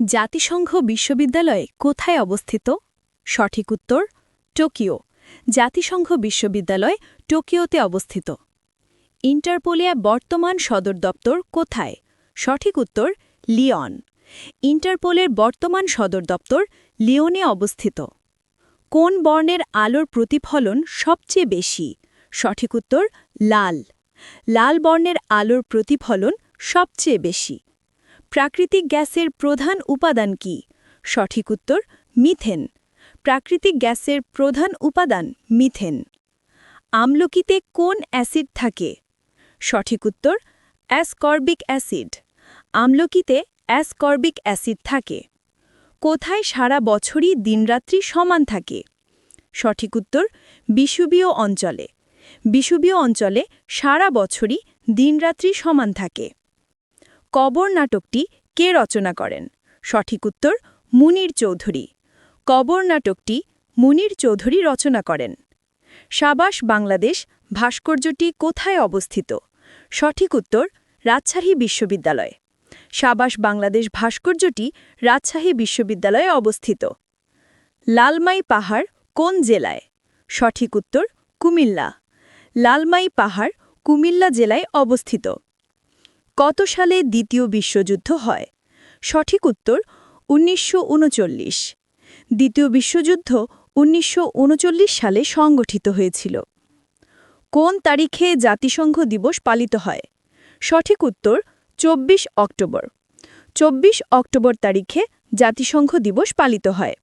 জাতিসংঘ বিশ্ববিদ্যালয় কোথায় অবস্থিত? সঠিক উত্তর টোকিও। জাতিসংঘ বিশ্ববিদ্যালয় টোকিওতে অবস্থিত। ইন্টারপোলের বর্তমান সদর দপ্তর কোথায়? সঠিক উত্তর লিওন। ইন্টারপোলের বর্তমান সদর দপ্তর লিওনে অবস্থিত। কোন বর্ণের আলোর প্রতিফলন সবচেয়ে বেশি? সঠিক উত্তর লাল। লাল বর্ণের আলোর প্রতিফলন সবচেয়ে বেশি। প্রাকৃতিক গ্যাসের প্রধান উপাদান কি? সঠিক উত্তর মিথেন। প্রাকৃতিক গ্যাসের প্রধান উপাদান মিথেন। আমলকিতে কোন অ্যাসিড থাকে? সঠিক উত্তর অ্যাসকর্বিক অ্যাসিড। আমলকিতে অ্যাসকর্বিক অ্যাসিড থাকে। কোথায় সারা বছরই দিনরাত্রি সমান থাকে? সঠিক উত্তর বিষুবীয় অঞ্চলে। বিষুবীয় অঞ্চলে সারা বছরই দিনরাত্রি সমান থাকে। কবর নাটকটি কে রচনা করেন? সঠিক উত্তর মুনীর চৌধুরী। কবর নাটকটি মুনীর চৌধুরী রচনা করেন। সাবাস বাংলাদেশ ভাস্কর্যটি কোথায় অবস্থিত? সঠিক উত্তর রাজশাহী বিশ্ববিদ্যালয়। সাবাস বাংলাদেশ ভাস্কর্যটি রাজশাহী বিশ্ববিদ্যালয়ে অবস্থিত। লালমাই পাহাড় কোন জেলায়? সঠিক উত্তর কুমিল্লা। লালমাই পাহাড় কুমিল্লা জেলায় অবস্থিত। কত সালে দ্বিতীয় বিশ্বযুদ্ধ হয়? সঠিক উত্তর ১৯৩৯। দ্বিতীয় বিশ্বযুদ্ধ ১৯৩৯ সালে সংগঠিত হয়েছিল। কোন তারিখে জাতিসংঘ দিবস পালিত হয়? সঠিক উত্তর ২৪ অক্টোবর। ২৪ অক্টোবর তারিখে জাতিসংঘ দিবস পালিত হয়।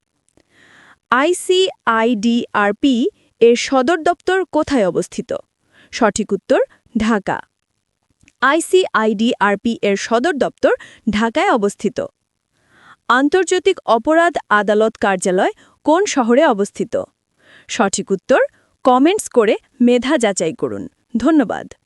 আইসিআইডিআরপি এর সদর দপ্তর কোথায় অবস্থিত? সঠিক উত্তর ঢাকা। আইসিআইডিআরপি এর সদর দপ্তর ঢাকায় অবস্থিত। আন্তর্জাতিক অপরাধ আদালত কার্যালয় কোন শহরে অবস্থিত? সঠিক উত্তর কমেন্টস করে মেধা যাচাই করুন। ধন্যবাদ।